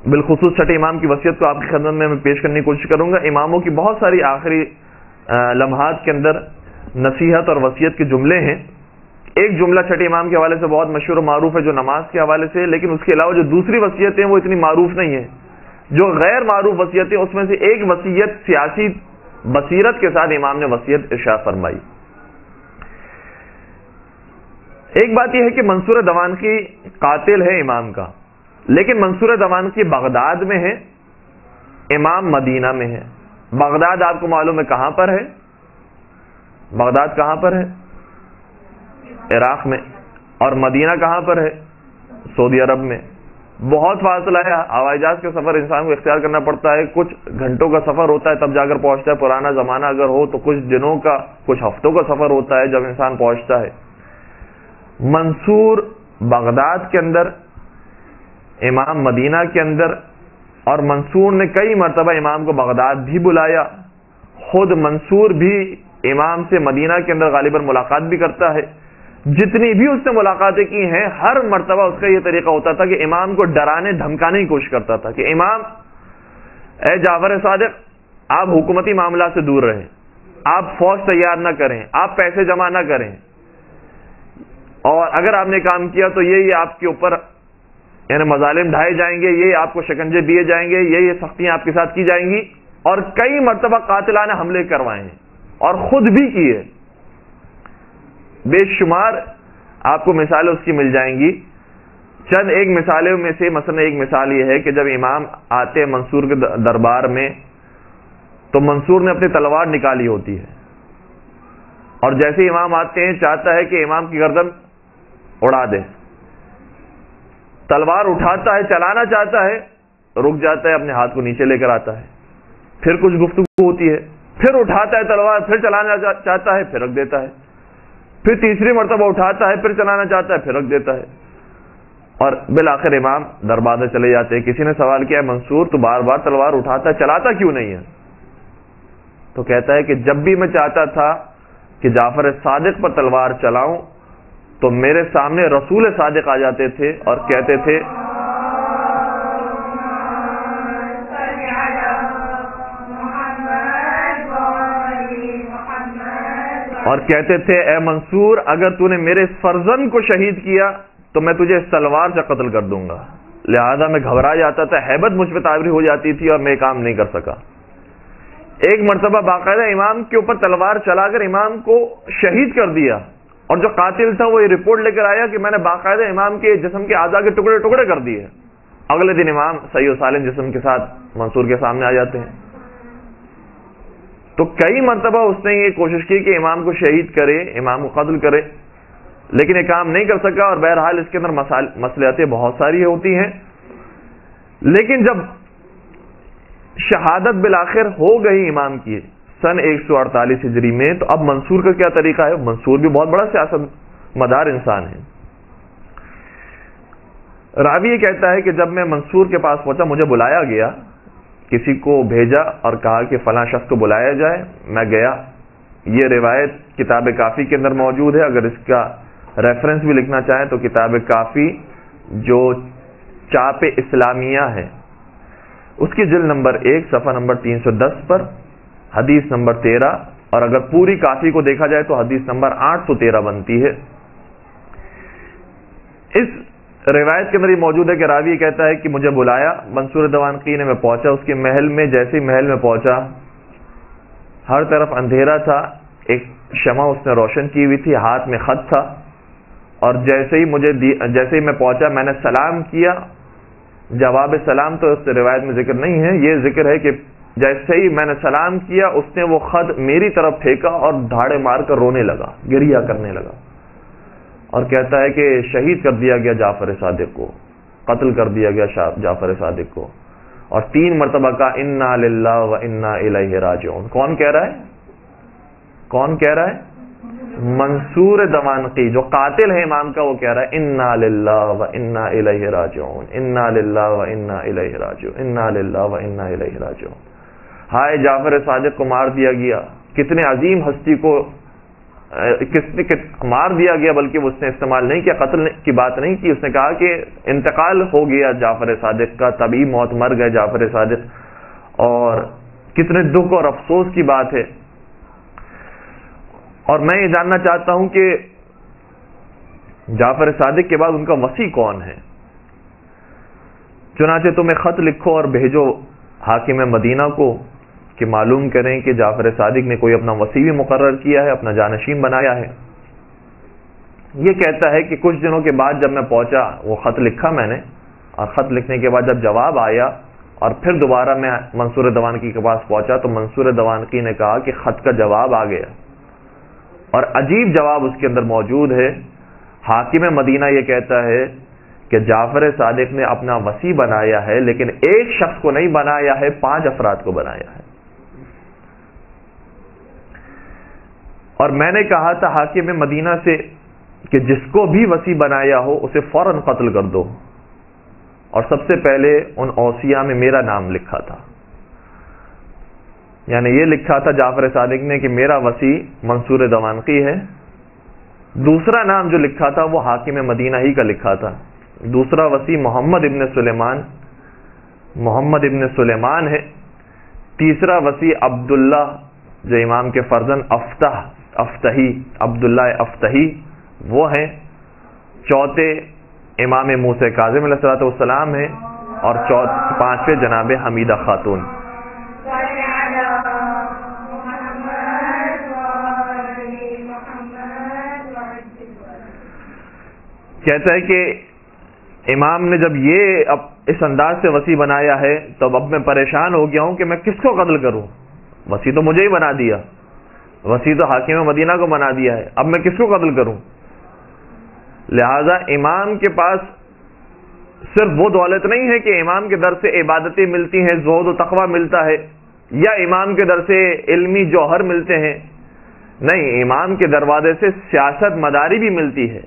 بالخصوص چھٹے امام کی وصیت کو آپ کی خدمت میں پیش کرنے کی کوشش کروں گا. اماموں کی بہت ساری آخری لمحات کے اندر نصیحت اور وصیت کے جملے ہیں. ایک جملہ چھٹے امام کے حوالے سے بہت مشہور و معروف ہے جو نماز کے حوالے سے ہے، لیکن اس کے علاوہ جو دوسری وصیتیں وہ اتنی معروف نہیں ہیں. جو غیر معروف وصیتیں اس میں سے ایک وصیت سیاسی بصیرت کے ساتھ امام نے وصیت ارشاد فرمائی. ایک بات یہ ہے کہ منصور دوانقی قاتل ہے امام کا، لیکن منصور دوانقی بغداد میں ہے، امام مدینہ میں ہے. بغداد آپ کو معلوم ہے کہاں پر ہے؟ بغداد کہاں پر ہے؟ عراق میں. اور مدینہ کہاں پر ہے؟ سعودی عرب میں. بہت فاصلہ ہے. ہوائی جہاز کا سفر انسان کو اختیار کرنا پڑتا ہے، کچھ گھنٹوں کا سفر ہوتا ہے تب جا کر پہنچتا ہے. پرانا زمانہ اگر ہو تو کچھ دنوں کا، کچھ ہفتوں کا سفر ہوتا ہے جب انسان پہنچتا ہے. منصور بغداد کے اندر، امام مدینہ کے اندر، اور منصور نے کئی مرتبہ امام کو بغداد بھی بلایا. خود منصور بھی امام سے مدینہ کے اندر غالباً ملاقات بھی کرتا ہے. جتنی بھی اس نے ملاقاتیں کی ہیں ہر مرتبہ اس کا یہ طریقہ ہوتا تھا کہ امام کو ڈرانے دھمکانے کی کوشش کرتا تھا کہ امام، اے جعفر صادق، آپ حکومتی معاملات سے دور رہیں، آپ فوج تیار نہ کریں، آپ پیسے جمع نہ کریں، اور اگر آپ نے کام کیا تو یہ آپ کے اوپر یعنی مظالم ڈھائے جائیں گے، یہ آپ کو شکنجے دیے جائیں گے، یہ سختیاں آپ کے ساتھ کی جائیں گی. اور کئی مرتبہ قاتلانہ حملے کروائے ہیں اور خود بھی کیے. بے شمار آپ کو مثالیں اس کی مل جائیں گی. چند ایک مثالوں میں سے مثلا ایک مثال یہ ہے کہ جب امام آتے منصور کے دربار میں تو منصور نے اپنی تلوار نکالی ہوتی ہے، اور جیسے امام آتے ہیں چاہتا ہے کہ امام کی گردن اڑا دے. تلوار اٹھاتا ہے، چلانا چاہتا ہے، رک جاتا ہے، اپنے ہاتھ کو نیچے لے کر آتا ہے. پھر کچھ گفتگو ہوتی ہے، پھر اٹھاتا ہے تلوار، پھر چلانا چاہتا ہے، پھر رکھ دیتا ہے. پھر تیسری مرتبہ اٹھاتا ہے، پھر چلانا چاہتا ہے، پھر رکھ دیتا ہے. اور بالآخر امام دربار میں چلے جاتے ہیں. کسی نے سوال کیا، منصور تو بار بار تلوار اٹھاتا ہے، چلاتا کیوں نہیں ہے؟ تو کہتا ہے کہ جب بھی میں چاہتا تھا کہ جعفر صادق پر تلوار چلاؤں تو میرے سامنے رسول صادق آ جاتے تھے اور کہتے تھے اے منصور، اگر تو نے میرے فرزند کو شہید کیا تو میں تجھے اس تلوار سے قتل کر دوں گا. لہذا میں گھبرا جاتا تھا، ہیبت مجھ پہ طاری ہو جاتی تھی اور میں کام نہیں کر سکا. ایک مرتبہ باقاعدہ امام کے اوپر تلوار چلا کر امام کو شہید کر دیا، اور جو قاتل تھا وہ یہ رپورٹ لے کر آیا کہ میں نے باقاعدہ امام کے جسم کے اعضاء کے ٹکڑے ٹکڑے کر دیے. اگلے دن امام صحیح و سالم جسم کے ساتھ منصور کے سامنے آ جاتے ہیں. تو کئی مرتبہ اس نے یہ کوشش کی کہ امام کو شہید کرے، امام کو قتل کرے، لیکن یہ کام نہیں کر سکا. اور بہرحال اس کے اندر مصلحتیں بہت ساری ہوتی ہیں. لیکن جب شہادت بالآخر ہو گئی امام کی سن 148 ہجری میں، تو اب منصور کا کیا طریقہ ہے؟ منصور بھی بہت بڑا سیاست مدار انسان ہے. راوی یہ کہتا ہے کہ جب میں منصور کے پاس پہنچا، مجھے بلایا گیا، کسی کو بھیجا اور کہا کہ فلاں شخص کو بلایا جائے. میں گیا. یہ روایت کتاب کافی کے اندر موجود ہے. اگر اس کا ریفرنس بھی لکھنا چاہیں تو کتاب کافی جو چاپ اسلامیہ ہے اس کی جلد نمبر 1 صفحہ نمبر 310 پر حدیث نمبر 13، اور اگر پوری کافی کو دیکھا جائے تو حدیث نمبر 813 بنتی ہے. اس روایت کے اندر یہ موجود ہے کہ راوی کہتا ہے کہ مجھے بلایا منصور دوانقی نے. میں پہنچا اس کے محل میں. جیسے ہی محل میں پہنچا ہر طرف اندھیرا تھا. ایک شمع اس نے روشن کی ہوئی تھی، ہاتھ میں خط تھا. اور جیسے ہی میں پہنچا میں نے سلام کیا. جواب سلام تو اس روایت میں ذکر نہیں ہے، یہ ذکر ہے کہ جیسے ہی میں نے سلام کیا اس نے وہ خط میری طرف پھینکا اور دھاڑے مار کر رونے لگا، گریہ کرنے لگا، اور کہتا ہے کہ شہید کر دیا گیا جعفر صادق کو، قتل کر دیا گیا جعفر صادق کو. اور 3 مرتبہ کہا انا للہ و انا الیہ راجعون. کون کہہ رہا ہے؟ کون کہہ رہا ہے؟ منصور دوانقی جو قاتل ہے امام کا، وہ کہہ رہا ہے انا للہ و انا الیہ راجعون، انا للہ و انا الیہ راجعون، انا للہ و انا الیہ راجعون. ہائے جعفر صادق کو مار دیا گیا. کتنے عظیم ہستی کو مار دیا گیا، بلکہ اس نے استعمال نہیں کیا، قتل کی بات نہیں کی. اس نے کہا کہ انتقال ہو گیا جعفر صادق کا، طبی موت، مر گئے جعفر صادق. اور کتنے دکھ اور افسوس کی بات ہے. اور میں یہ جاننا چاہتا ہوں کہ جعفر صادق کے بعد ان کا وصی کون ہے؟ چنانچہ تم ایک خط لکھو اور بھیجو حاکم مدینہ کو کہ معلوم کریں کہ جعفر صادق نے کوئی اپنا وصی بھی مقرر کیا ہے، اپنا جانشین بنایا ہے. یہ کہتا ہے کہ کچھ دنوں کے بعد جب میں پہنچا، وہ خط لکھا میں نے، اور خط لکھنے کے بعد جب جواب آیا اور پھر دوبارہ میں منصور دوانقی کے پاس پہنچا تو منصور دوانقی نے کہا کہ خط کا جواب آ گیا، اور عجیب جواب اس کے اندر موجود ہے. حاکم مدینہ یہ کہتا ہے کہ جعفر صادق نے اپنا وصی بنایا ہے، لیکن ایک شخص کو نہیں بنایا ہے، 5 افراد کو بنایا ہے. اور میں نے کہا تھا حاکم مدینہ سے کہ جس کو بھی وصی بنایا ہو اسے فوراً قتل کر دو، اور سب سے پہلے ان اوصیاء میں میرا نام لکھا تھا. یعنی یہ لکھا تھا جعفر صادق نے کہ میرا وصی منصور دوانقی ہے. دوسرا نام جو لکھا تھا وہ حاکم مدینہ ہی کا لکھا تھا. دوسرا وصی محمد ابن سلیمان ہے. تیسرا وصی عبداللہ جو امام کے فرزند افتحی عبداللہ افتحی وہ ہیں. چوتھے امام موسیٰ کاظم علیہ الصلوۃ والسلام ہیں، اور پانچویں جناب حمیدہ خاتون. کہتا ہے کہ امام نے جب یہ اب اس انداز سے وصی بنایا ہے تو اب میں پریشان ہو گیا ہوں کہ میں کس کو قتل کروں. وصی تو مجھے ہی بنا دیا، وصی تو حاکم مدینہ کو بنا دیا ہے، اب میں کس کو قتل کروں. لہذا امام کے پاس صرف وہ دولت نہیں ہے کہ امام کے در سے عبادتیں ملتی ہیں، زہد و تقوی ملتا ہے، یا امام کے در سے علمی جوہر ملتے ہیں. نہیں، امام کے دروازے سے سیاست مداری بھی ملتی ہے.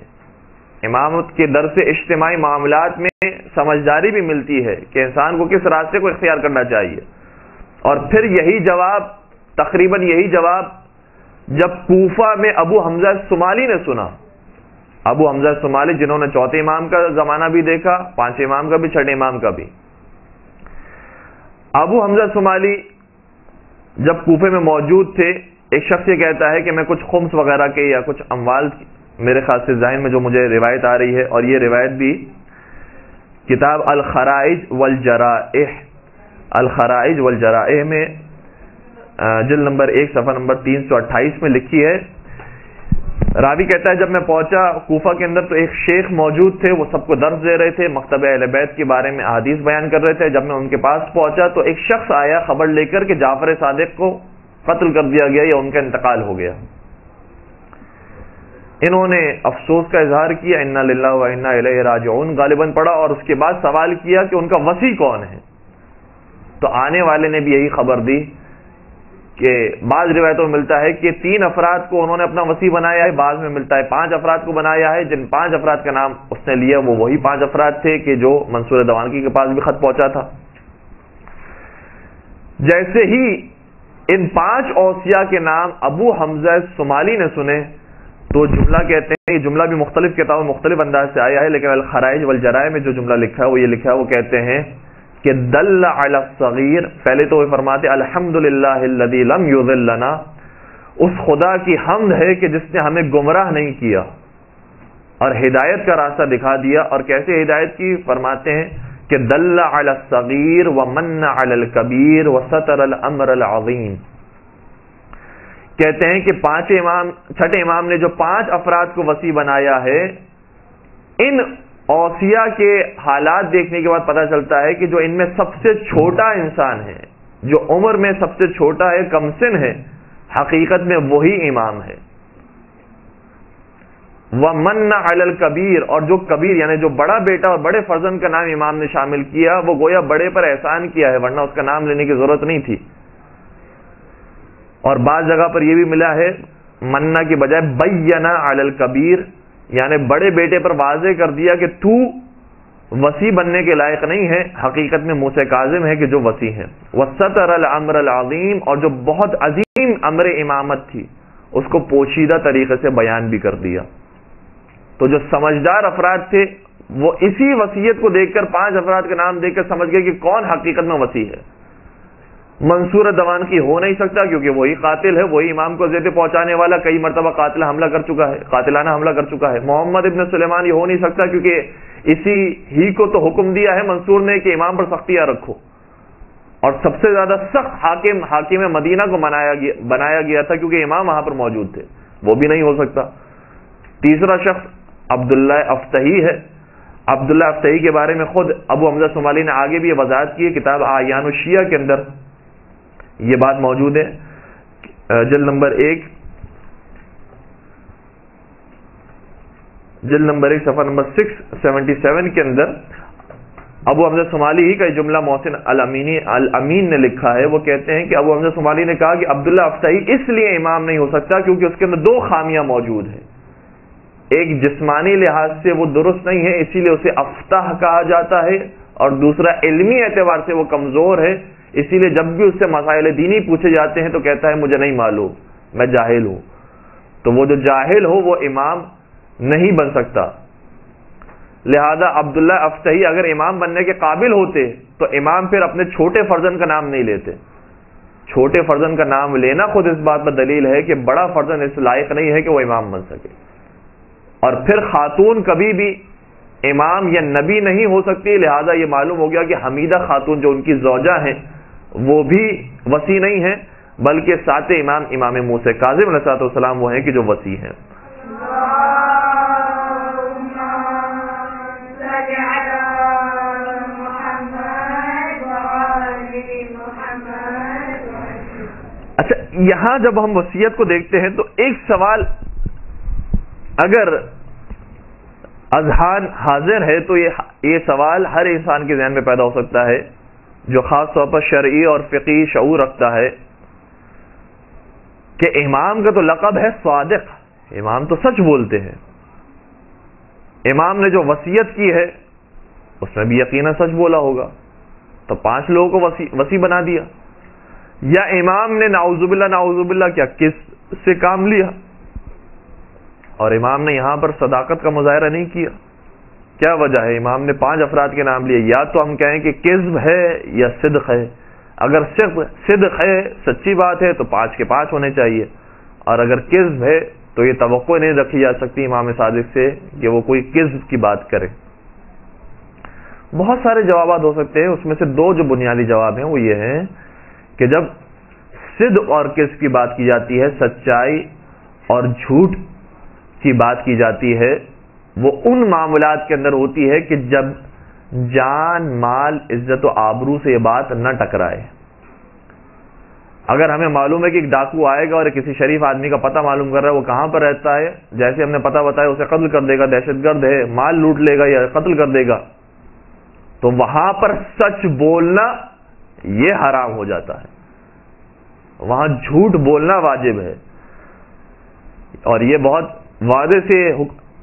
امامت کے در سے اجتماعی معاملات میں سمجھداری بھی ملتی ہے کہ انسان کو کس راستے کو اختیار کرنا چاہیے. اور پھر یہی جواب، تقریباً یہی جواب جب کوفہ میں ابو حمزہ الصومالی نے سنا، ابو حمزہ الصومالی جنہوں نے چوتھے امام کا زمانہ بھی دیکھا، پانچویں امام کا بھی، چھٹے امام کا بھی. ابو حمزہ الصومالی جب کوفے میں موجود تھے، ایک شخص یہ کہتا ہے کہ میں کچھ خمس وغیرہ کے یا کچھ اموال، میرے خیال سے ذہن میں جو مجھے روایت آ رہی ہے، اور یہ روایت بھی کتاب الخرائج والجرائح میں جلد نمبر 1 صفحہ نمبر 328 میں لکھی ہے. راوی کہتا ہے جب میں پہنچا کوفہ کے اندر تو ایک شیخ موجود تھے، وہ سب کو درس دے رہے تھے، مکتبہ اہل بیت کے بارے میں احادیث بیان کر رہے تھے. جب میں ان کے پاس پہنچا تو ایک شخص آیا خبر لے کر کہ جعفر صادق کو قتل کر دیا گیا یا ان کا انتقال ہو گیا. انہوں نے افسوس کا اظہار کیا، انا للہ و انا الیہ راجعون غالباً پڑھا، اور اس کے بعد سوال کیا کہ ان کا وصی کون ہے. تو آنے والے نے بھی یہی خبر دی کہ بعض روایتوں میں ملتا ہے کہ 3 افراد کو انہوں نے اپنا وصی بنایا ہے، بعض میں ملتا ہے 5 افراد کو بنایا ہے. جن 5 افراد کا نام اس نے لیا وہ وہی 5 افراد تھے کہ جو منصور دوانقی کے پاس بھی خط پہنچا تھا. جیسے ہی ان 5 اوصیاء کے نام ابو حمزہ الصومالی نے سنے تو جملہ کہتے ہیں، یہ جملہ بھی مختلف کتابوں مختلف انداز سے آیا ہے، لیکن الخرائج والجرائح میں جو جملہ لکھا ہے وہ یہ لکھا ہے، وہ کہتے ہیں کہ دل علی الصغیر. پہلے تو وہ فرماتے الحمدللہ الذی لم یضلنا، اس خدا کی حمد ہے کہ جس نے ہمیں گمراہ نہیں کیا اور ہدایت کا راستہ دکھا دیا. اور کیسے ہدایت کی؟ فرماتے ہیں کہ دل علی الصغیر ومن علی الکبیر وستر الامر العظیم. کہتے ہیں کہ چھٹے امام نے جو 5 افراد کو وصی بنایا ہے، ان اوصیاء کے حالات دیکھنے کے بعد پتہ چلتا ہے کہ جو ان میں سب سے چھوٹا انسان ہے، جو عمر میں سب سے چھوٹا ہے، کم سن ہے، حقیقت میں وہی امام ہے. وَمَنَّ عَلَى الْكَبِيرِ، اور جو کبیر یعنی جو بڑا بیٹا اور بڑے فرزند کا نام امام نے شامل کیا، وہ گویا بڑے پر احسان کیا ہے، ورنہ اس کا نام لینے کی ضرورت نہیں تھی. اور بعض جگہ پر یہ بھی ملا ہے منّا کی بجائے بیّنَ عَلَى الْكَبِيرِ، یعنی بڑے بیٹے پر واضح کر دیا کہ تو وصی بننے کے لائق نہیں ہے، حقیقت میں موسیٰ کاظم ہے کہ جو وصی ہے. وَسَتَرَ الْأَمْرَ الْعَظِيمِ، اور جو بہت عظیم امر امامت تھی اس کو پوشیدہ طریقے سے بیان بھی کر دیا. تو جو سمجھدار افراد تھے وہ اسی وصیت کو دیکھ کر 5 افراد کے نام دیکھ کر سمجھ گئے کہ کون حقیقت میں وصی ہے. منصور دوانقی ہو نہیں سکتا کیونکہ وہی قاتل ہے, وہی امام کو اذیتیں پہنچانے والا, کئی مرتبہ قاتلانہ حملہ کر چکا ہے. محمد ابن سلیمان یہ ہو نہیں سکتا کیونکہ اسی ہی کو تو حکم دیا ہے منصور نے کہ امام پر سختیاں رکھو, اور سب سے زیادہ سخت حاکم مدینہ کو بنایا گیا تھا کیونکہ امام وہاں پر موجود تھے, وہ بھی نہیں ہو سکتا. تیسرا شخص عبداللہ افتحی ہے. عبداللہ افتحی کے بارے میں خود ابو حمزہ صومالی نے آگے بھی یہ وضاحت کی ہے, کتاب اعیان الشیعہ کے اندر یہ بات موجود ہے. جلد نمبر 1 صفحہ نمبر 677 کے اندر ابو حمزہ صومالی ہی کا جملہ محسن الامین نے لکھا ہے. وہ کہتے ہیں کہ ابو حمزہ صومالی نے کہا کہ عبداللہ افتحی اس لیے امام نہیں ہو سکتا کیونکہ اس کے اندر 2 خامیاں موجود ہیں. ایک جسمانی لحاظ سے وہ درست نہیں ہے, اسی لیے اسے افتح کہا جاتا ہے, اور دوسرا علمی اعتبار سے وہ کمزور ہے, اسی لیے جب بھی اس سے مسائل دینی پوچھے جاتے ہیں تو کہتا ہے مجھے نہیں معلوم, میں جاہل ہوں. تو وہ جو جاہل ہو وہ امام نہیں بن سکتا. لہذا عبداللہ افتحی اگر امام بننے کے قابل ہوتے تو امام پھر اپنے چھوٹے فرزند کا نام نہیں لیتے. چھوٹے فرزند کا نام لینا خود اس بات پر دلیل ہے کہ بڑا فرزند اس لائق نہیں ہے کہ وہ امام بن سکے. اور پھر خاتون کبھی بھی امام یا نبی نہیں ہو سکتی. لہذا یہ معلوم ہو گیا کہ حمیدہ خاتون جو ان کی زوجہ ہیں وہ بھی وصی نہیں ہیں, بلکہ سات امام موسیٰ کاظم علیہ السلام وہ ہیں کہ جو وصی ہیں. اچھا, یہاں جب ہم وصیت کو دیکھتے ہیں تو ایک سوال اگر اذہان حاضر ہے تو یہ سوال ہر انسان کے ذہن میں پیدا ہو سکتا ہے جو خاص طور پر شرعی اور فقہی شعور رکھتا ہے کہ امام کا تو لقب ہے صادق, امام تو سچ بولتے ہیں. امام نے جو وصیت کی ہے اس میں بھی یقیناً سچ بولا ہوگا, تو 5 لوگوں کو وصی بنا دیا. یا امام نے نعوذ باللہ کیا کس سے کام لیا, اور امام نے یہاں پر صداقت کا مظاہرہ نہیں کیا. کیا وجہ ہے؟ امام نے 5 افراد کے نام لیے. یا تو ہم کہیں کہ کذب ہے یا صدق ہے. اگر صدق ہے, سچی بات ہے, تو 5 کے 5 ہونے چاہیے, اور اگر کذب ہے تو یہ توقع نہیں رکھی جا سکتی امام صادق سے کہ وہ کوئی کذب کی بات کرے. بہت سارے جوابات ہو سکتے ہیں, اس میں سے 2 جو بنیادی جواب ہیں وہ یہ ہیں کہ جب صدق اور کذب کی بات کی جاتی ہے, سچائی اور جھوٹ کی بات کی جاتی ہے, وہ ان معاملات کے اندر ہوتی ہے کہ جب جان, مال, عزت و آبرو سے یہ بات نہ ٹکرائے. اگر ہمیں معلوم ہے کہ ایک ڈاکو آئے گا اور کسی شریف آدمی کا پتہ معلوم کر رہا ہے, وہ کہاں پر رہتا ہے, جیسے ہم نے پتہ بتایا اسے قتل کر دے گا, دہشت گرد ہے, مال لوٹ لے گا یا قتل کر دے گا, تو وہاں پر سچ بولنا یہ حرام ہو جاتا ہے, وہاں جھوٹ بولنا واجب ہے. اور یہ بہت واضح سے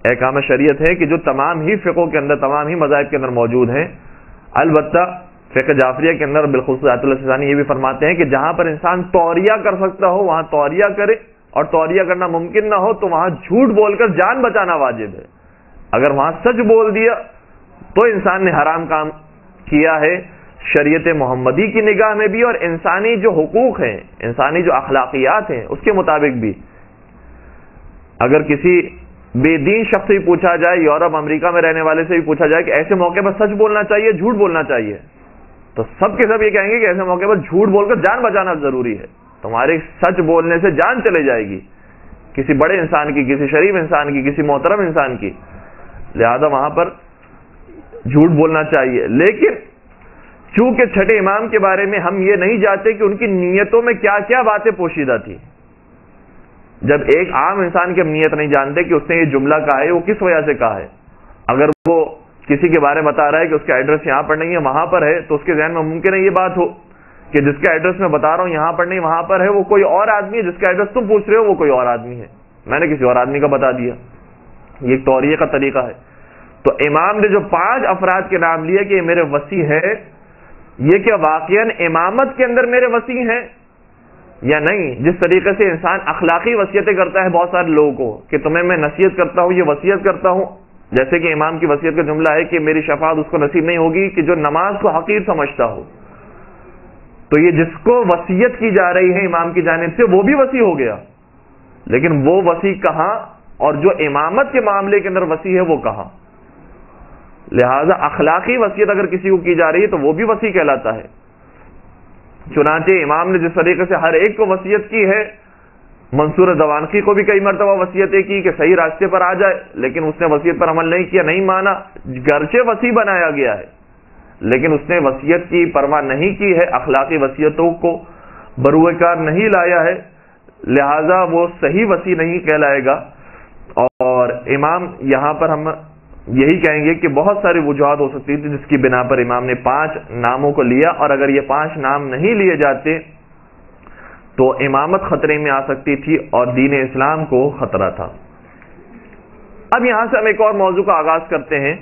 احکام شریعت ہے کہ جو تمام ہی فقہوں کے اندر, تمام ہی مذاہب کے اندر موجود ہیں. البتہ فقہ جعفریہ کے اندر بالخصوص آیت اللہ سیستانی یہ بھی فرماتے ہیں کہ جہاں پر انسان توریہ کر سکتا ہو وہاں توریہ کرے, اور توریہ کرنا ممکن نہ ہو تو وہاں جھوٹ بول کر جان بچانا واجب ہے. اگر وہاں سچ بول دیا تو انسان نے حرام کام کیا ہے شریعت محمدی کی نگاہ میں بھی, اور انسانی جو حقوق ہیں, انسانی جو اخلاقیات ہیں اس کے مطابق بھی. اگر کسی بے دین شخص سے پوچھا جائے, یورپ امریکہ میں رہنے والے سے بھی پوچھا جائے کہ ایسے موقع پر سچ بولنا چاہیے جھوٹ بولنا چاہیے, تو سب کے سب یہ کہیں گے کہ ایسے موقع پر جھوٹ بول کر جان بچانا ضروری ہے. تمہارے سچ بولنے سے جان چلے جائے گی, کسی بڑے انسان کی, کسی شریف انسان کی, کسی محترم انسان کی. لہذا وہاں پر جھوٹ بولنا چاہیے. لیکن چونکہ چھٹے امام کے بارے میں ہم یہ نہیں جانتے کہ ان کی نیتوں میں کیا کیا باتیں پوشیدہ تھی. جب ایک عام انسان کی ہم نیت نہیں جانتے کہ اس نے یہ جملہ کہا ہے وہ کس وجہ سے کہا ہے. اگر وہ کسی کے بارے میں بتا رہا ہے کہ اس کا ایڈریس یہاں پر نہیں ہے وہاں پر ہے, تو اس کے ذہن میں ممکن ہے یہ بات ہو کہ جس کا ایڈریس میں بتا رہا ہوں یہاں پر نہیں وہاں پر ہے وہ کوئی اور آدمی ہے, جس کا ایڈریس تم پوچھ رہے ہو وہ کوئی اور آدمی ہے, میں نے کسی اور آدمی کا بتا دیا. یہ ایک توریہ کا طریقہ ہے. تو امام نے جو 5 افراد کے نام لیے کہ یہ میرے وصی ہے, یہ کیا واقعاً امامت کے اندر میرے وصی ہیں یا نہیں، جس طریقے سے انسان اخلاقی وصیتیں کرتا ہے بہت سارے لوگوں کو کہ تمہیں میں نصیحت کرتا ہوں، یہ وصیت کرتا ہوں، جیسے کہ امام کی وصیت کا جملہ ہے کہ میری شفاعت اس کو نصیب نہیں ہوگی کہ جو نماز کو حقیر سمجھتا ہو. تو یہ جس کو وصیت کی جا رہی ہے امام کی جانب سے وہ بھی وصی ہو گیا، لیکن وہ وصی کہاں اور جو امامت کے معاملے کے اندر وصی ہے وہ کہاں؟ لہذا اخلاقی وصیت اگر کسی کو کی جا رہی ہے تو وہ بھی وصی کہلاتا ہے. چنانچہ امام نے جس طریقے سے ہر ایک کو وصیت کی ہے، منصور دوانقی کو بھی کئی مرتبہ وصیتیں کی کہ صحیح راستے پر آ جائے، لیکن اس نے وصیت پر عمل نہیں کیا، نہیں مانا، گرچہ وصی بنایا گیا ہے لیکن اس نے وصیت کی پرواہ نہیں کی ہے، اخلاقی وصیتوں کو بروئے کار نہیں لایا ہے، لہذا وہ صحیح وصی نہیں کہلائے گا. اور امام یہاں پر ہم یہی کہیں گے کہ بہت ساری وجوہات ہو سکتی تھی جس کی بنا پر امام نے 5 ناموں کو لیا، اور اگر یہ 5 نام نہیں لیے جاتے تو امامت خطرے میں آ سکتی تھی اور دین اسلام کو خطرہ تھا. اب یہاں سے ہم ایک اور موضوع کا آغاز کرتے ہیں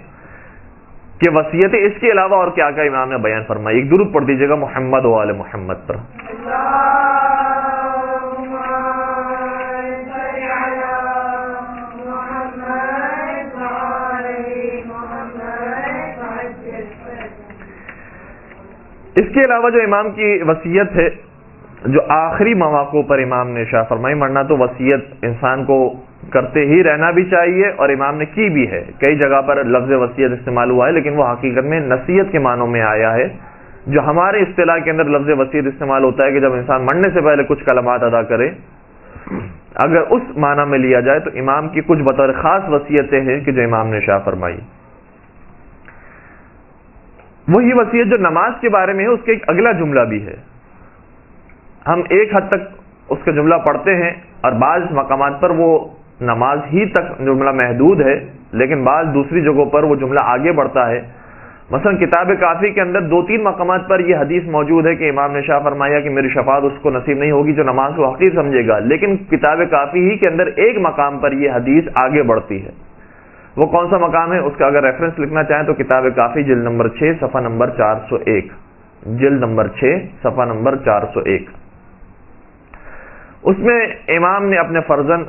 کہ وصیتیں اس کے علاوہ اور کیا کیا امام نے بیان فرمائی. ایک درود پڑھ دیجیے گا محمد و آل محمد پر. اس کے علاوہ جو امام کی وصیت ہے جو آخری مواقع پر امام نے ارشاد فرمائی، ورنہ تو وصیت انسان کو کرتے ہی رہنا بھی چاہیے اور امام نے کی بھی ہے. کئی جگہ پر لفظ وصیت استعمال ہوا ہے لیکن وہ حقیقت میں نصیحت کے معنوں میں آیا ہے. جو ہمارے اصطلاح کے اندر لفظ وصیت استعمال ہوتا ہے کہ جب انسان مرنے سے پہلے کچھ کلمات ادا کرے، اگر اس معنی میں لیا جائے تو امام کی کچھ بطور خاص وصیتیں ہیں کہ جو امام نے ارشاد فرمائی. وہی وصیت جو نماز کے بارے میں ہے اس کے ایک اگلا جملہ بھی ہے. ہم ایک حد تک اس کا جملہ پڑھتے ہیں اور بعض مقامات پر وہ نماز ہی تک جملہ محدود ہے، لیکن بعض دوسری جگہوں پر وہ جملہ آگے بڑھتا ہے. مثلا کتاب کافی کے اندر 2-3 مقامات پر یہ حدیث موجود ہے کہ امام نے شاہ فرمایا کہ میری شفاعت اس کو نصیب نہیں ہوگی جو نماز کو حقیر سمجھے گا، لیکن کتاب کافی ہی کے اندر ایک مقام پر یہ حدیث آگے بڑھتی ہے. وہ کون سا مقام ہے؟ اس کا اگر ریفرنس لکھنا چاہیں تو کتاب کافی جلد نمبر 6 صفحہ نمبر 401، جلد نمبر 6 صفحہ نمبر 401. اس میں امام نے اپنے فرزند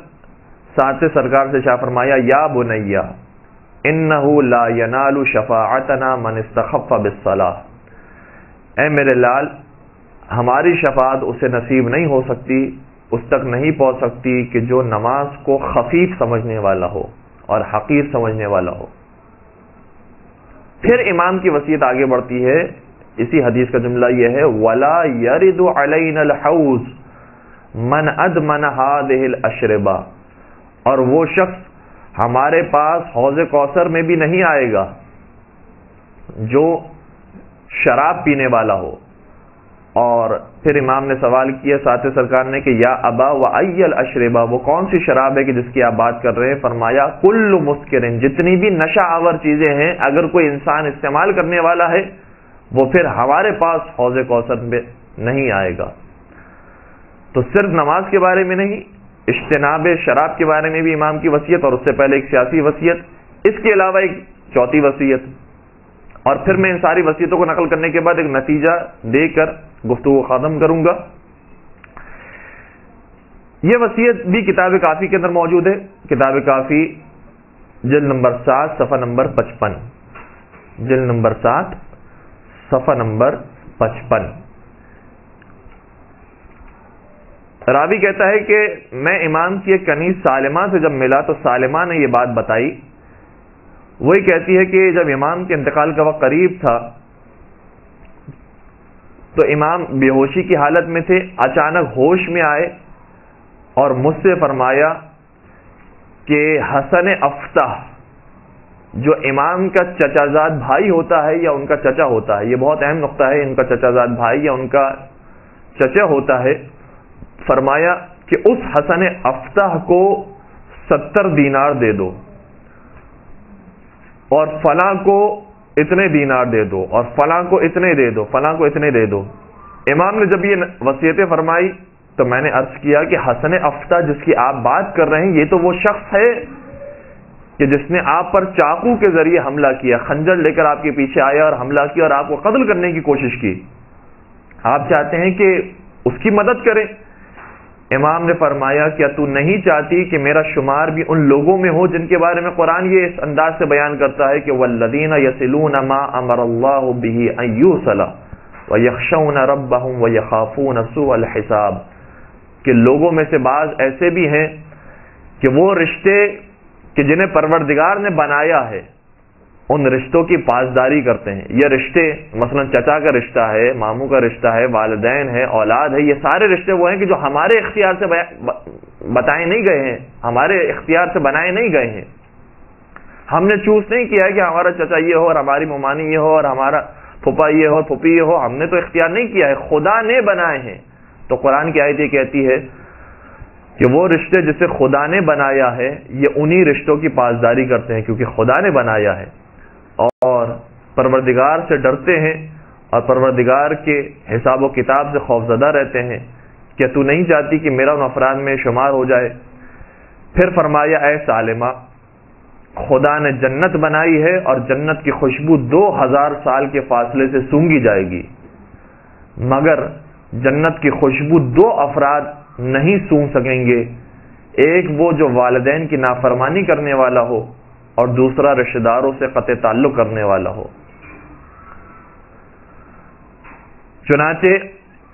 ساتھ سرکار سے شاہ فرمایا، یا بنیا انہ لا ینال شفاعتنا من استخف بالصلاۃ، اے میرے لال ہماری شفاعت اسے نصیب نہیں ہو سکتی، اس تک نہیں پہنچ سکتی کہ جو نماز کو خفیف سمجھنے والا ہو اور حقیر سمجھنے والا ہو. پھر امام کی وصیت آگے بڑھتی ہے. اسی حدیث کا جملہ یہ ہے، ولا یرد علینا الحوض من ادمن هذه الاشربہ، اور وہ شخص ہمارے پاس حوض کوثر میں بھی نہیں آئے گا جو شراب پینے والا ہو. اور پھر امام نے سوال کیا ساتھ سرکار نے کہ یا ابا وای الاشربہ، وہ کون سی شراب ہے کہ جس کی آپ بات کر رہے ہیں؟ فرمایا کل مسکرن، جتنی بھی نشہ آور چیزیں ہیں اگر کوئی انسان استعمال کرنے والا ہے وہ پھر ہمارے پاس حوض کوثر میں نہیں آئے گا. تو صرف نماز کے بارے میں نہیں، اجتناب شراب کے بارے میں بھی امام کی وصیت، اور اس سے پہلے ایک سیاسی وصیت، اس کے علاوہ ایک چوتھی وصیت. اور پھر میں ان ساری وصیتوں کو نقل کرنے کے بعد ایک نتیجہ دے کر گفتگو ختم کروں گا. یہ وصیت بھی کتاب کافی کے اندر موجود ہے. کتاب کافی جلد نمبر 7 صفحہ نمبر 55، جلد نمبر 7 صفحہ نمبر 55. راوی کہتا ہے کہ میں امام کی ایک کنیز سالمہ سے جب ملا تو سالمہ نے یہ بات بتائی. وہی کہتی ہے کہ جب امام کے انتقال کا وقت قریب تھا تو امام بے ہوشی کی حالت میں تھے، اچانک ہوش میں آئے اور مجھ سے فرمایا کہ حسن افتح جو امام کا چچا زاد بھائی ہوتا ہے یا ان کا چچا ہوتا ہے، یہ بہت اہم نقطہ ہے، ان کا چچا زاد بھائی یا ان کا چچا ہوتا ہے، فرمایا کہ اس حسن افتح کو 70 دینار دے دو اور فلاں کو اتنے دینار دے دو اور فلاں کو اتنے دے دو، فلاں کو اتنے دے دو. امام نے جب یہ وصیتیں فرمائی تو میں نے عرض کیا کہ حسن افتح جس کی آپ بات کر رہے ہیں یہ تو وہ شخص ہے کہ جس نے آپ پر چاقو کے ذریعے حملہ کیا، خنجر لے کر آپ کے پیچھے آیا اور حملہ کیا اور آپ کو قتل کرنے کی کوشش کی. آپ چاہتے ہیں کہ اس کی مدد کریں، امام نے فرمایا کیا تو نہیں چاہتی کہ میرا شمار بھی ان لوگوں میں ہو جن کے بارے میں قرآن یہ اس انداز سے بیان کرتا ہے کہ والذین یصلون ما امر اللہ به ان یوصل ویخشون ربهم ویخافون سوء الحساب، کہ لوگوں میں سے بعض ایسے بھی ہیں کہ وہ رشتے کہ جنہیں پروردگار نے بنایا ہے ان رشتوں کی پاسداری کرتے ہیں۔ یہ رشتے مثلا چچا کا رشتہ ہے، ماموں کا رشتہ ہے، والدین ہے، اولاد ہے، یہ سارے رشتے وہ ہیں کہ جو ہمارے اختیار سے بتائے نہیں گئے ہیں، ہمارے اختیار سے بنائے نہیں گئے ہیں۔ ہم نے چوز نہیں کیا ہے کہ ہمارا چچا یہ ہو اور ہماری ممانی یہ ہو اور ہمارا پھپھا یہ ہو پھپھی یہ ہو، ہم نے تو اختیار نہیں کیا ہے، خدا نے بنائے ہیں۔ تو قرآن کی آیت یہ کہتی ہے کہ وہ رشتے جسے خدا نے بنایا ہے یہ انہی رشتوں کی پاسداری کرتے ہیں کیونکہ خدا نے بنایا ہے، اور پروردگار سے ڈرتے ہیں اور پروردگار کے حساب و کتاب سے خوفزدہ رہتے ہیں۔ کیا تو نہیں چاہتی کہ میرا ان افراد میں شمار ہو جائے؟ پھر فرمایا اے سالمہ، خدا نے جنت بنائی ہے اور جنت کی خوشبو 2000 سال کے فاصلے سے سونگھی جائے گی، مگر جنت کی خوشبو 2 افراد نہیں سونگ سکیں گے، ایک وہ جو والدین کی نافرمانی کرنے والا ہو اور دوسرا رشتہ داروں سے قطع تعلق کرنے والا ہو۔ چنانچہ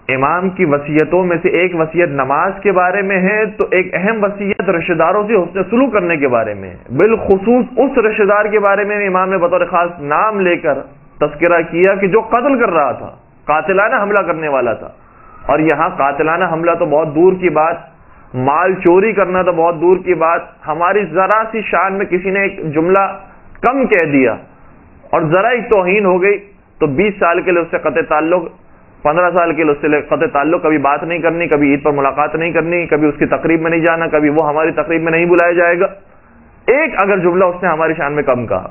امام کی وصیتوں میں سے ایک وصیت نماز کے بارے میں ہے تو ایک اہم وصیت رشتہ داروں سے حسن سلوک کرنے کے بارے میں ہے، بالخصوص اس رشتہ دار کے بارے میں امام نے بطور خاص نام لے کر تذکرہ کیا کہ جو قتل کر رہا تھا، قاتلانہ حملہ کرنے والا تھا۔ اور یہاں قاتلانہ حملہ تو بہت دور کی بات، مال چوری کرنا تو بہت دور کی بات، ہماری ذرا سی شان میں کسی نے ایک جملہ کم کہہ دیا اور ذرا ایک توہین ہو گئی تو 20 سال کے لیے اس سے قطع تعلق، 15 سال کے لیے اس سے قطع تعلق، کبھی بات نہیں کرنی، کبھی عید پر ملاقات نہیں کرنی، کبھی اس کی تقریب میں نہیں جانا، کبھی وہ ہماری تقریب میں نہیں بلایا جائے گا۔ ایک اگر جملہ اس نے ہماری شان میں کم کہا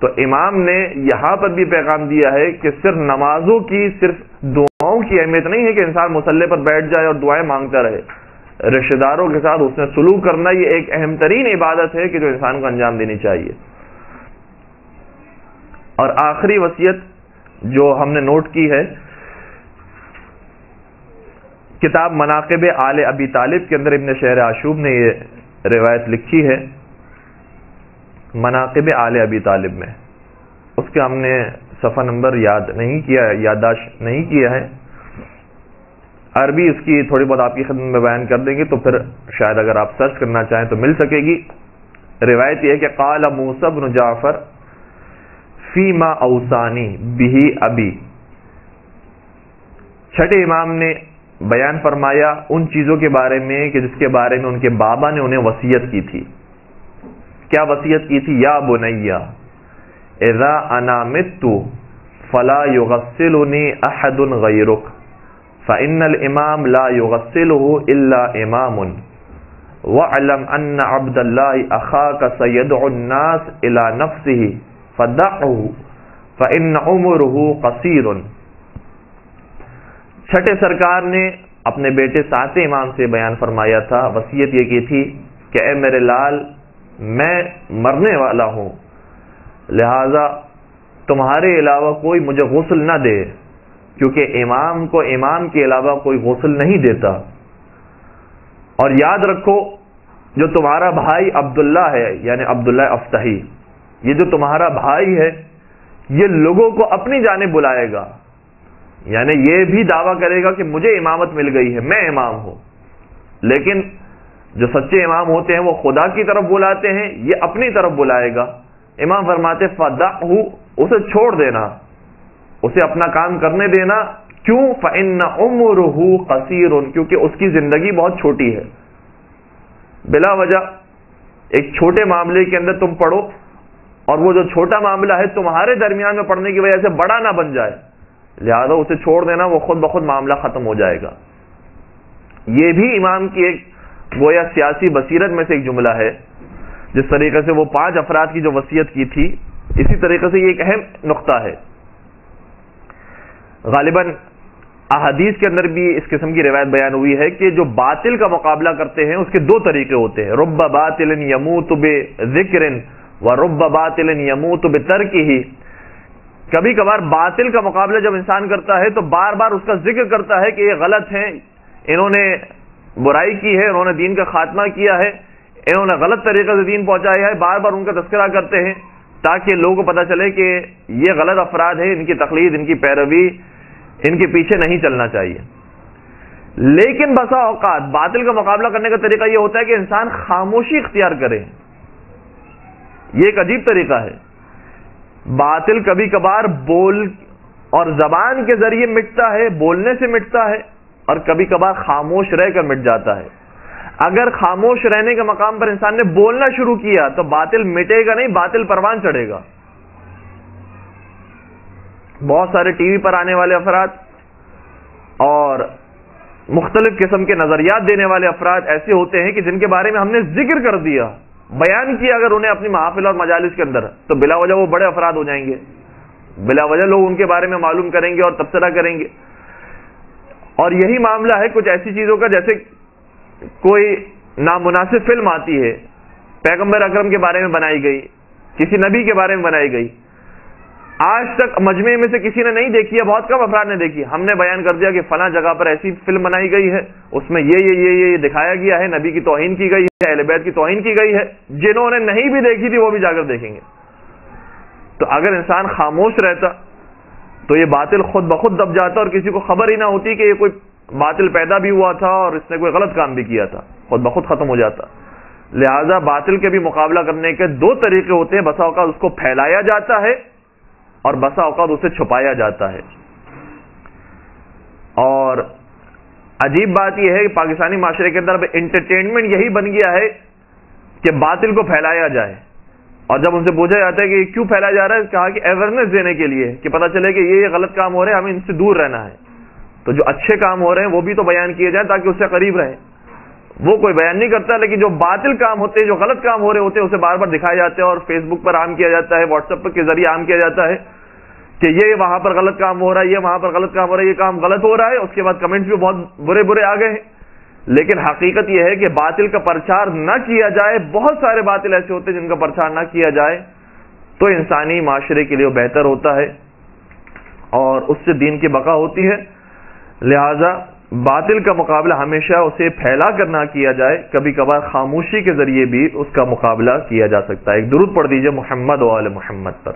تو امام نے یہاں پر بھی پیغام دیا ہے کہ صرف نمازوں کی، صرف دعاؤں کی اہمیت نہیں ہے کہ انسان مصلی پر بیٹھ جائے اور دعائیں مانگتا رہے، رشتہ داروں کے ساتھ اس نے سلوک کرنا یہ ایک اہم ترین عبادت ہے کہ جو انسان کو انجام دینی چاہیے۔ اور آخری وصیت جو ہم نے نوٹ کی ہے، کتاب مناقب آل ابی طالب کے اندر ابن شہر آشوب نے یہ روایت لکھی ہے، مناقب آل ابی طالب میں، اس کے ہم نے صفحہ نمبر یاد نہیں کیا ہے، یادداشت نہیں کیا ہے، عربی اس کی تھوڑی بہت آپ کی خدمت میں بیان کر دیں گے تو پھر شاید اگر آپ سرچ کرنا چاہیں تو مل سکے گی۔ روایت یہ ہے کہ قال موسیٰ بن جعفر فیما اوصانی بہ ابی، چھٹے امام نے بیان فرمایا ان چیزوں کے بارے میں کہ جس کے بارے میں ان کے بابا نے انہیں وصیت کی تھی۔ کیا وصیت کی تھی؟ یا بنیا اذا انا مت فلا یغسلنی احد غیرک فإن الامام لا یغسله الا امام واعلم ان عبد الله اخاك سيدعو الناس الى نفسه فدعه فإن عمره قصير۔ چھٹے سرکار نے اپنے بیٹے ساتویں امام سے بیان فرمایا تھا، وصیت یہ کی تھی کہ اے میرے لال، میں مرنے والا ہوں، لہذا تمہارے علاوہ کوئی مجھے غسل نہ دے، کیونکہ امام کو امام کے علاوہ کوئی غسل نہیں دیتا۔ اور یاد رکھو جو تمہارا بھائی عبداللہ ہے، یعنی عبداللہ افتحی، یہ جو تمہارا بھائی ہے یہ لوگوں کو اپنی جانب بلائے گا، یعنی یہ بھی دعویٰ کرے گا کہ مجھے امامت مل گئی ہے، میں امام ہوں، لیکن جو سچے امام ہوتے ہیں وہ خدا کی طرف بلاتے ہیں، یہ اپنی طرف بلائے گا۔ امام فرماتے فدعہ، اسے چھوڑ دینا، اسے اپنا کام کرنے دینا، کیوں؟ فإن عمرہ قصیر، کیونکہ اس کی زندگی بہت چھوٹی ہے۔ بلا وجہ ایک چھوٹے معاملے کے اندر تم پڑھو اور وہ جو چھوٹا معاملہ ہے تمہارے درمیان میں پڑھنے کی وجہ سے بڑا نہ بن جائے، لہذا اسے چھوڑ دینا، وہ خود بخود معاملہ ختم ہو جائے گا۔ یہ بھی امام کی ایک گویا سیاسی بصیرت میں سے ایک جملہ ہے، جس طریقے سے وہ 5 افراد کی جو وصیت کی تھی، اسی طریقے سے یہ ایک اہم نقطہ ہے۔ غالباً احادیث کے اندر بھی اس قسم کی روایت بیان ہوئی ہے کہ جو باطل کا مقابلہ کرتے ہیں اس کے 2 طریقے ہوتے ہیں، رب باطل یموت بذکر ورب باطل یموت بترکہ۔ کبھی کبھار باطل کا مقابلہ جب انسان کرتا ہے تو بار بار اس کا ذکر کرتا ہے کہ یہ غلط ہیں، انہوں نے برائی کی ہے، انہوں نے دین کا خاتمہ کیا ہے، انہوں نے غلط طریقے سے دین پہنچایا ہے، بار بار ان کا تذکرہ کرتے ہیں تاکہ لوگوں کو پتہ چلے کہ یہ غلط افراد ہیں، ان کی تقلید، ان کی پیروی، ان کے پیچھے نہیں چلنا چاہیے۔ لیکن بسا اوقات باطل کا مقابلہ کرنے کا طریقہ یہ ہوتا ہے کہ انسان خاموشی اختیار کرے۔ یہ ایک عجیب طریقہ ہے۔ باطل کبھی کبھار بول اور زبان کے ذریعے مٹتا ہے، بولنے سے مٹتا ہے، اور کبھی کبھار خاموش رہ کر مٹ جاتا ہے۔ اگر خاموش رہنے کے مقام پر انسان نے بولنا شروع کیا تو باطل مٹے گا نہیں، باطل پروان چڑھے گا۔ بہت سارے ٹی وی پر آنے والے افراد اور مختلف قسم کے نظریات دینے والے افراد ایسے ہوتے ہیں کہ جن کے بارے میں ہم نے ذکر کر دیا، بیان کیا اگر انہیں اپنی محافل اور مجالس کے اندر، تو بلا وجہ وہ بڑے افراد ہو جائیں گے، بلا وجہ لوگ ان کے بارے میں معلوم کریں گے اور تبصرہ کریں گے۔ اور یہی معاملہ ہے کچھ ایسی چیزوں کا، جیسے کوئی نامناسب فلم آتی ہے، پیغمبر اکرم کے بارے میں بنائی گئی، کسی نبی کے بارے میں بنائی گئی، آج تک مجمع میں سے کسی نے نہیں دیکھی ہے، بہت کم افراد نے دیکھی، ہم نے بیان کر دیا کہ فلاں جگہ پر ایسی فلم بنائی گئی ہے، اس میں یہ دکھایا گیا ہے، نبی کی توہین کی گئی ہے، اہل بیت کی توہین کی گئی ہے۔ جنہوں نے نہیں بھی دیکھی تھی وہ بھی جا کر دیکھیں گے۔ تو اگر انسان خاموش رہتا تو یہ باطل خود بخود دب جاتا اور کسی کو خبر ہی نہ ہوتی کہ یہ کوئی باطل پیدا بھی ہوا تھا اور اس نے کوئی غلط کام بھی کیا تھا، خود بخود ختم ہو جاتا۔ لہذا باطل کے بھی مقابلہ کرنے کے دو طریقے ہوتے ہیں، بسا اوقات اس کو پھیلایا جاتا ہے اور بسا اوقات اسے چھپایا جاتا ہے۔ اور عجیب بات یہ ہے کہ پاکستانی معاشرے کے اندر اب انٹرٹینمنٹ یہی بن گیا ہے کہ باطل کو پھیلایا جائے، اور جب ان سے پوچھا جاتا ہے کہ یہ کیوں پھیلایا جا رہا ہے، کہا کہ اویئرنیس دینے کے لیے، کہ پتہ چلے کہ یہ غلط کام ہو رہے ہیں، ہمیں ان سے دور رہنا ہے۔ تو جو اچھے کام ہو رہے ہیں وہ بھی تو بیان کیے جائیں تاکہ اس سے قریب رہیں۔ وہ کوئی بیان نہیں کرتا، لیکن جو باطل کام ہوتے ہیں، جو غلط کام ہو رہے ہوتے ہیں، اسے بار بار دکھائے جاتے ہیں اور فیس بک پر عام کیا جاتا ہے، واٹس ایپ کے ذریعے عام کیا جاتا ہے کہ یہ وہاں پر غلط کام ہو رہا ہے، یہ وہاں پر غلط کام ہو رہا ہے، یہ کام غلط ہو رہا ہے۔ اس کے بعد کمنٹس بھی بہت برے برے آ گئے ہیں۔ لیکن حقیقت یہ ہے کہ باطل کا پرچار نہ کیا جائے، بہت سارے باطل ایسے ہوتے ہیں جن کا پرچار نہ کیا جائے تو انسانی معاشرے کے لیے بہتر ہوتا ہے اور اس سے دین کی بقا ہوتی ہے۔ لہذا باطل کا مقابلہ ہمیشہ اسے پھیلا کر نہ کیا جائے، کبھی کبھار خاموشی کے ذریعے بھی اس کا مقابلہ کیا جا سکتا ہے۔ ایک درود پڑھ دیجئے محمد و آل محمد پر۔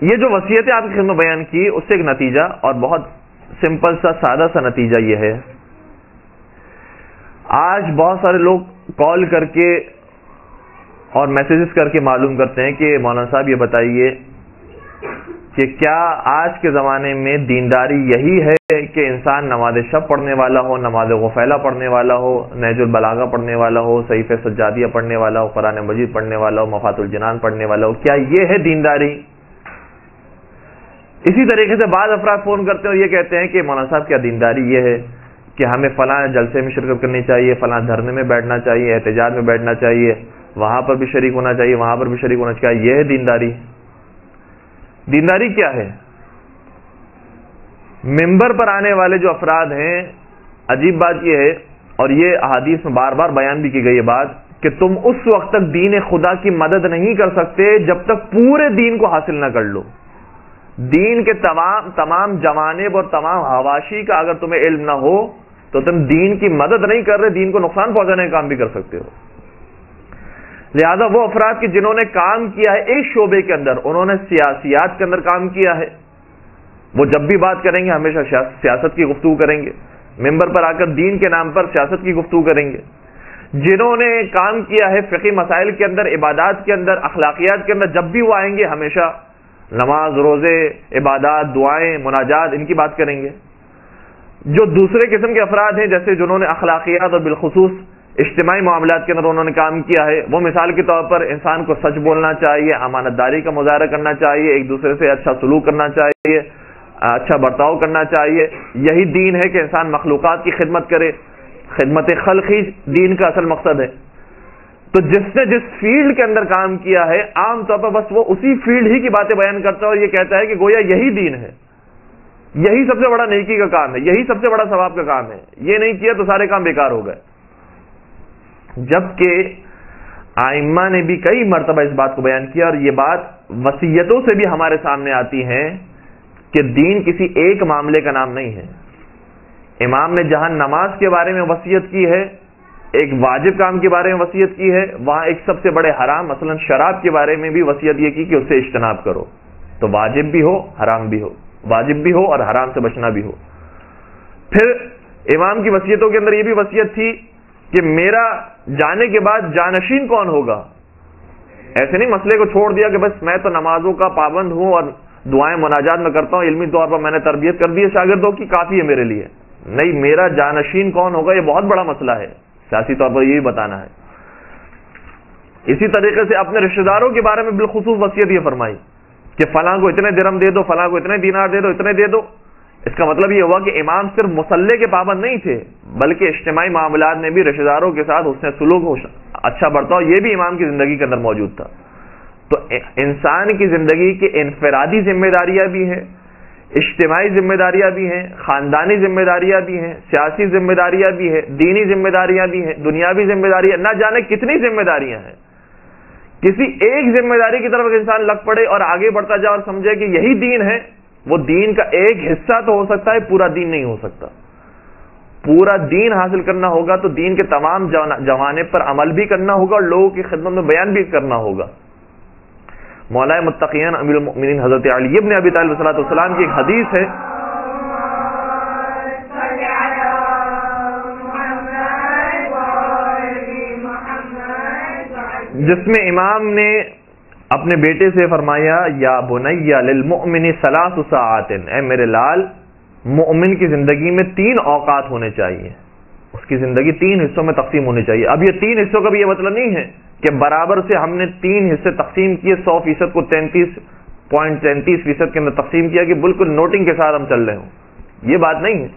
یہ جو وصیتیں آپ کی خدمت بیان کی، اس سے ایک نتیجہ، اور بہت سمپل سا سادہ سا نتیجہ یہ ہے، آج بہت سارے لوگ کال کر کے اور میسیجز کر کے معلوم کرتے ہیں کہ مولانا صاحب یہ بتائیے کہ کیا آج کے زمانے میں دینداری یہی ہے کہ انسان نماز شب پڑھنے والا ہو، نماز غفیلہ پڑھنے والا ہو، نہج البلاغہ پڑھنے والا ہو، صحیفہ سجادیہ پڑھنے والا ہو، قرآن مجید پڑھنے والا ہو، مفات الجنان پڑھنے والا ہو، کیا یہ ہے دینداری؟ اسی طریقے سے بعض افراد فون کرتے ہیں اور یہ کہتے ہیں کہ مولانا صاحب کیا دینداری یہ ہے کہ ہمیں فلاں جلسے میں شرکت کرنی چاہیے، فلاں دھرنے میں بیٹھنا چاہیے، احتجاج میں بیٹھنا چاہیے، وہاں پر بھی شریک ہونا چاہیے، وہاں پر بھی شریک ہونا چاہیے، یہ ہے دینداری؟ دینداری کیا ہے؟ ممبر پر آنے والے جو افراد ہیں، عجیب بات یہ ہے، اور یہ احادیث میں بار بار بیان بھی کی گئی ہے بات، کہ تم اس وقت تک دین خدا کی مدد نہیں کر سکتے جب تک پورے دین کو حاصل نہ کر لو۔ دین کے تمام جوانب اور تمام حواشی کا اگر تمہیں علم نہ ہو تو تم دین کی مدد نہیں کر رہے، دین کو نقصان پہنچانے کا کام بھی کر سکتے ہو۔ لہذا وہ افراد کہ جنہوں نے کام کیا ہے ایک شعبے کے اندر، انہوں نے سیاسیات کے اندر کام کیا ہے، وہ جب بھی بات کریں گے ہمیشہ سیاست کی گفتگو کریں گے، ممبر پر آ کر دین کے نام پر سیاست کی گفتگو کریں گے۔ جنہوں نے کام کیا ہے فقہی مسائل کے اندر، عبادات کے اندر، اخلاقیات کے اندر، جب بھی وہ آئیں گے ہمیشہ نماز، روزے، عبادات، دعائیں، مناجات، ان کی بات کریں گے۔ جو دوسرے قسم کے افراد ہیں، جیسے جنہوں نے اخلاقیات اور بالخصوص اجتماعی معاملات کے اندر انہوں نے کام کیا ہے، وہ مثال کے طور پر انسان کو سچ بولنا چاہیے، امانت داری کا مظاہرہ کرنا چاہیے، ایک دوسرے سے اچھا سلوک کرنا چاہیے، اچھا برتاؤ کرنا چاہیے۔ یہی دین ہے کہ انسان مخلوقات کی خدمت کرے، خدمت خلق ہی دین کا اصل مقصد ہے۔ تو جس نے جس فیلڈ کے اندر کام کیا ہے، عام طور پر بس وہ اسی فیلڈ ہی کی باتیں بیان کرتا ہے اور یہ کہتا ہے کہ گویا یہی دین ہے۔ یہی سب سے بڑا نیکی کا کام ہے، یہی سب سے بڑا ثواب کا کام ہے. یہ نہیں کیا تو سارے کام بیکار ہو گئے. جبکہ ائمہ نے بھی کئی مرتبہ اس بات کو بیان کیا، اور یہ بات وصیتوں سے بھی ہمارے سامنے آتی ہے کہ دین کسی ایک معاملے کا نام نہیں ہے. امام نے جہاں نماز کے بارے میں وصیت کی ہے، ایک واجب کام کے بارے میں وصیت کی ہے، وہاں ایک سب سے بڑے حرام مثلا شراب کے بارے میں بھی وصیت یہ کی کہ اس سے اجتناب کرو. تو واجب بھی ہو حرام بھی ہو، واجب بھی ہو اور حرام سے بچنا بھی ہو. پھر امام کی وصیتوں کے اندر یہ بھی وصیت تھی کہ میرا جانے کے بعد جانشین کون ہوگا. ایسے نہیں مسئلے کو چھوڑ دیا کہ بس میں تو نمازوں کا پابند ہوں اور دعائیں مناجات میں کرتا ہوں، علمی طور پر میں نے تربیت کر دی ہے شاگردوں کی، کافی ہے میرے لیے. نہیں، میرا جانشین کون ہوگا یہ بہت بڑا مسئلہ ہے، سیاسی طور پر یہ بھی بتانا ہے. اسی طریقے سے اپنے رشتہ داروں کے بارے میں بالخصوص وصیت یہ فرمائی کہ فلاں کو اتنے درہم دے دو، فلاں کو اتنے دینار دے دو، اتنے دے دو. اس کا مطلب یہ ہوا کہ امام صرف مصلے کے پابند نہیں تھے، بلکہ اجتماعی معاملات میں بھی رشتہ داروں کے ساتھ حسن سلوک اچھا برتاؤ یہ بھی امام کی زندگی کے اندر موجود تھا. تو انسان کی زندگی کی انفرادی ذمہ داریاں بھی ہیں، اجتماعی ذمہ داریاں بھی ہیں، خاندانی ذمہ داریاں بھی ہیں، سیاسی ذمہ داریاں بھی ہیں، دینی ذمہ داریاں بھی ہیں، دنیاوی ذمہ داریاں، نہ جانے کتنی ذمہ داریاں ہیں. کسی ایک ذمہ داری کی طرف انسان لگ پڑے اور آگے بڑھتا جائے اور سمجھے کہ یہی دین ہے، وہ دین کا ایک حصہ تو ہو سکتا ہے، پورا دین نہیں ہو سکتا. پورا دین حاصل کرنا ہوگا تو دین کے تمام جوانب پر عمل بھی کرنا ہوگا اور لوگوں کی خدمت میں بیان بھی کرنا ہوگا. مولا متقین امیر المؤمنین حضرت علی ابن ابی طالب صلی اللہ علیہ وسلم کی ایک حدیث ہے جس میں امام نے اپنے بیٹے سے فرمایا، یا بنی للمؤمن ثلاث ساعات، اے میرے لال، مومن کی زندگی میں 3 اوقات ہونے چاہیے، اس کی زندگی 3 حصوں میں تقسیم ہونی چاہیے. اب یہ 3 حصوں کا بھی یہ مطلب نہیں ہے کہ برابر سے ہم نے 3 حصے تقسیم کیے، 100% کو 33.33% کے اندر تقسیم کیا کہ بالکل نوٹنگ کے ساتھ ہم چل رہے ہوں. یہ بات نہیں ہے.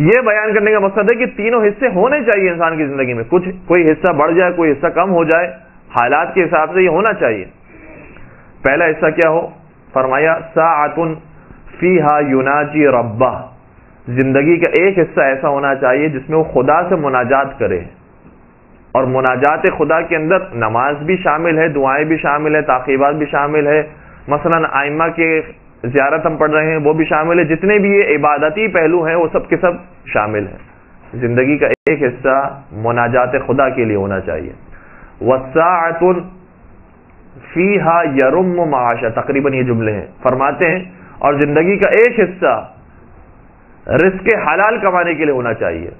یہ بیان کرنے کا مقصد ہے کہ تینوں حصے ہونے چاہیے انسان کی زندگی میں. کوئی حصہ بڑھ جائے، کوئی حصہ کم ہو جائے، حالات کے حساب سے یہ ہونا چاہیے. پہلا حصہ کیا ہو؟ فرمایا ساعۃ فیہا یناجی ربہ، زندگی کا ایک حصہ ایسا ہونا چاہیے جس میں وہ خدا سے مناجات کرے. اور مناجات خدا کے اندر نماز بھی شامل ہے، دعائیں بھی شامل ہے، تعقیبات بھی شامل ہے، مثلا ائمہ کے زیارت ہم پڑھ رہے ہیں وہ بھی شامل ہے، جتنے بھی یہ عبادتی پہلو ہیں وہ سب کے سب شامل ہیں. زندگی کا ایک حصہ مناجات خدا کے لیے ہونا چاہیے. وَالسَّاعَةٌ فِيهَا يَرُمُّ مَعَاشَ، تقریباً یہ جملے ہیں. فرماتے ہیں اور زندگی کا ایک حصہ رزق حلال کمانے کے لیے ہونا چاہیے.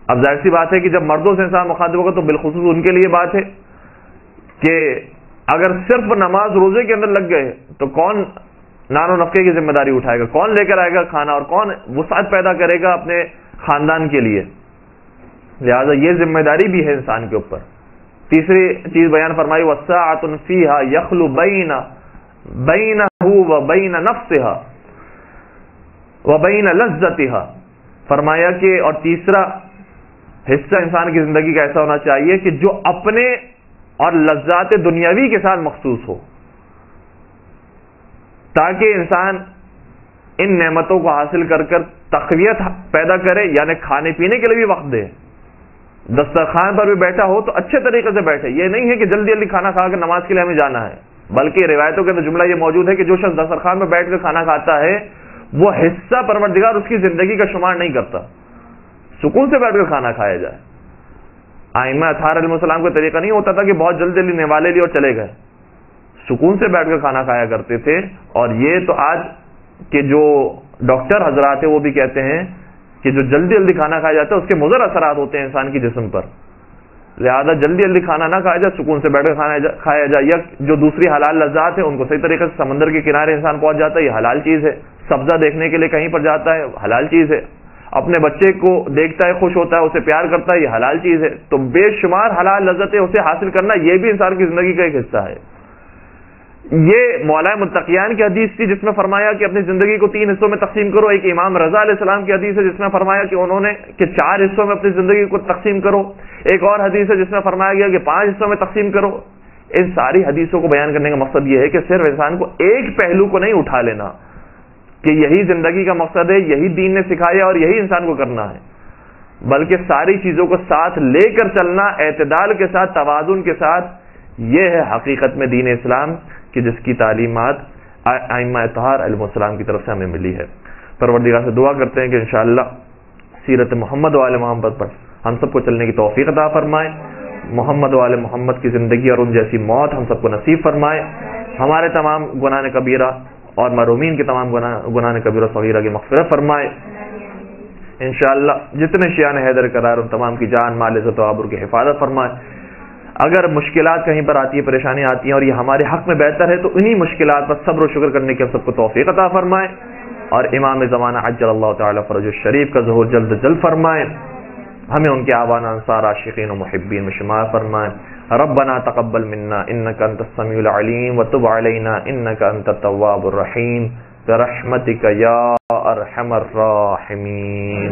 اب ظاہر سی بات ہے کہ جب مردوں سے انسان مخاطب ہوگا تو بالخصوص ان کے لیے بات ہے کہ اگر صرف نماز روزے کے اندر لگ گئے تو کون نان و نفقے کی ذمہ داری اٹھائے گا، کون لے کر آئے گا کھانا، اور کون وسعت پیدا کرے گا اپنے خاندان کے لیے. لہذا یہ ذمہ داری بھی ہے انسان کے اوپر. تیسری چیز بیان فرمائی وَالسَّاعَةٌ فِيهَا يَخْلُ بَيْنَهُ وَبَيْنَ نَفْسِهَا وَبَيْنَ لَذَّتِهَا. فرمایا کہ اور تیسرا حصہ انسان کی زندگی کا ایسا ہونا چاہیے کہ جو اپنے اور لذات دنیاوی کے ساتھ مخصوص ہو، تاکہ انسان ان نعمتوں کو حاصل کر کر تقویت پیدا کرے، یعنی کھانے پینے کے لیے بھی وقت دے. دسترخوان پر بھی بیٹھا ہو تو اچھے طریقے سے بیٹھے. یہ نہیں ہے کہ جلدی جلدی کھانا کھا کر نماز کے لیے ہمیں جانا ہے، بلکہ روایتوں کے اندر جملہ یہ موجود ہے کہ جو شخص دسترخوان پر بیٹھ کر کھانا کھاتا ہے وہ حصہ پروردگار اس کی زندگی کا شمار نہیں کرتا. سکون سے بیٹھ کر کھانا کھایا جائے. ائمہ اطہار علیہ السلام کا طریقہ نہیں ہوتا تھا کہ بہت جلدی جلدی نوالے لیے اور چلے گئے. سکون سے بیٹھ کر کھانا کھایا کرتے تھے. اور یہ تو آج کے جو ڈاکٹر حضرات ہیں وہ بھی کہتے ہیں کہ جو جلدی جلدی کھانا کھایا جاتا ہے اس کے مضر اثرات ہوتے ہیں انسان کی جسم پر. لہذا جلدی جلدی کھانا نہ کھایا جائے، سکون سے بیٹھ کر کھایا جائے. یا جو دوسری حلال لذات ہیں ان کو صحیح طریقے سے سمندر کے کنارے انسان پہنچ جاتا ہے، یہ حلال چیز ہے. سبزہ دیکھنے کے لیے کہیں پر جاتا ہے، حلال چیز ہے. اپنے بچے کو دیکھتا ہے، خوش ہوتا ہے، اسے پیار کرتا ہے، یہ حلال چیز ہے. تو بے شمار حلال لذتیں اسے حاصل کرنا یہ بھی انسان کی زندگی کا ایک حصہ ہے. یہ مولا متقیان کی حدیث تھی جس میں فرمایا کہ اپنی زندگی کو 3 حصوں میں تقسیم کرو. ایک امام رضا علیہ السلام کی حدیث ہے جس میں فرمایا کہ انہوں نے کہ 4 حصوں میں اپنی زندگی کو تقسیم کرو. ایک اور حدیث ہے جس میں فرمایا گیا کہ 5 حصوں میں تقسیم کرو. ان ساری حدیثوں کو بیان کرنے کا مقصد یہ ہے کہ صرف انسان کو ایک پہلو کو نہیں اٹھا لینا، کہ یہی زندگی کا مقصد ہے، یہی دین نے سکھایا اور یہی انسان کو کرنا ہے، بلکہ ساری چیزوں کو ساتھ لے کر چلنا، اعتدال کے ساتھ، توازن کے ساتھ، یہ ہے حقیقت میں دین اسلام کہ جس کی تعلیمات ائمہ اطہار علیہ السلام کی طرف سے ہمیں ملی ہے۔ پروردگار سے دعا کرتے ہیں کہ انشاءاللہ سیرت محمد و آل محمد پر ہم سب کو چلنے کی توفیق عطا فرمائے، محمد و آل محمد کی زندگی اور ان جیسی موت ہم سب کو نصیب فرمائے، ہمارے تمام گناہ کبیرہ اور محرومین کے تمام گناہ کبیرہ صغیرہ کی مغفرت فرمائے۔ انشاءاللہ جتنے شیعان حیدر قرار ان تمام کی جان مال عزت و آبرو کی حفاظت فرمائے۔ اگر مشکلات کہیں پر آتی ہے، پریشانی آتی ہیں اور یہ ہمارے حق میں بہتر ہے، تو انہی مشکلات پر صبر و شکر کرنے کی ہم سب کو توفیق عطا فرمائے، اور امام زمانہ عجل اللہ تعالی فرج الشریف کا ظہور جلد جلد فرمائے، ہمیں ان کے آبان انصار عاشقین و محبین میں شمار فرمائے۔ ربنا تقبل منا انك انت السميع العليم وتب علينا انك انت التواب الرحيم برحمتك يا ارحم الراحمين۔